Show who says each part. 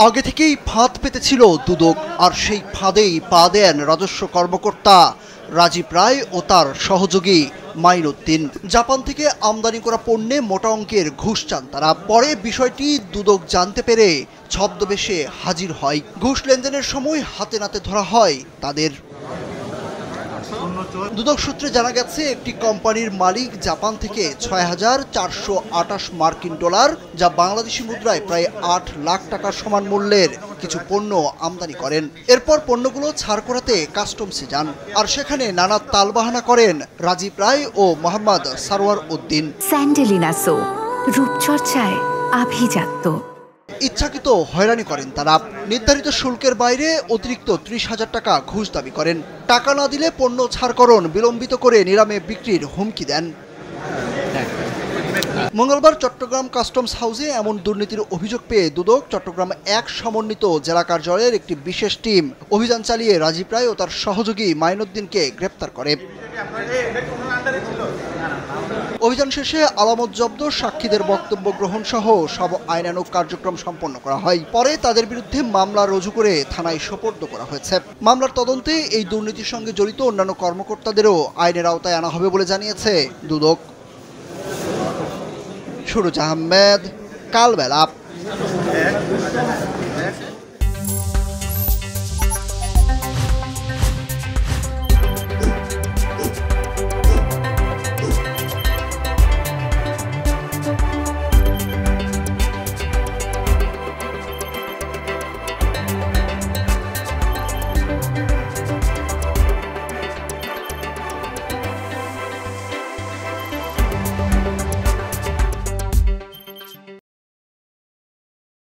Speaker 1: আগে থেকেই ফাঁদ পেতেছিল দুদক, আর সেই ফাঁদেই পা দেন রাজস্ব কর্মকর্তা রাজীব রায় ও তার সহযোগী মাইনুদ্দিন। জাপান থেকে আমদানি করা পণ্যে মোটা অঙ্কের ঘুষ চান তারা। পরে বিষয়টি দুদক জানতে পেরে ছদ্মবেশে হাজির হয়। ঘুষ লেনদেনের সময় হাতে নাতে ধরা হয় তাদের। দুদক সূত্রে জানা গেছে, একটি কোম্পানির মালিক জাপান থেকে ৬,৪২৮ মার্কিন ডলার, যা বাংলাদেশি মুদ্রায় প্রায় ৮ লাখ টাকার সমান মূল্যের কিছু পণ্য আমদানি করেন। এরপর পণ্যগুলো ছাড় করাতে কাস্টমসে যান, আর সেখানে নানা তালবাহানা করেন রাজীব রায় ও মোহাম্মদ সারোয়ার উদ্দিন।
Speaker 2: স্যান্ডেলিনা সো, রূপচর্চায় আভিজাত্য।
Speaker 1: ইচ্ছাকৃত হয়রানি করেন তারা। নির্ধারিত শুল্কের বাইরে অতিরিক্ত ৩০,০০০ টাকা ঘুষ দাবি করেন। টাকা না দিলে পণ্য ছাড়করণ বিলম্বিত করে নিলামে বিক্রির হুমকি দেন। মঙ্গলবার চট্টগ্রাম কাস্টমস হাউসে এমন দুর্নীতির অভিযোগ পেয়ে দুদক চট্টগ্রাম ১ সমন্বিত জেলা কার্যালয়ের একটি বিশেষ টিম অভিযান চালিয়ে রাজীব রায় ও তার সহযোগী মাইনুদ্দিনকে গ্রেপ্তার করে। অভিযান শেষে আলামত জব্দ, সাক্ষীদের বক্তব্য গ্রহণ সহ সব আইনানুগ কার্যক্রম সম্পন্ন করা হয়। পরে তাদের বিরুদ্ধে মামলা রুজু করে থানায় সোপর্দ করা হয়েছে। মামলার তদন্তে এই দুর্নীতির সঙ্গে জড়িত অন্যান্য কর্মকর্তাদেরও আইনের আওতায় আনা হবে বলে জানিয়েছে দুদক। সুরজ আহমেদ, কালবেলা।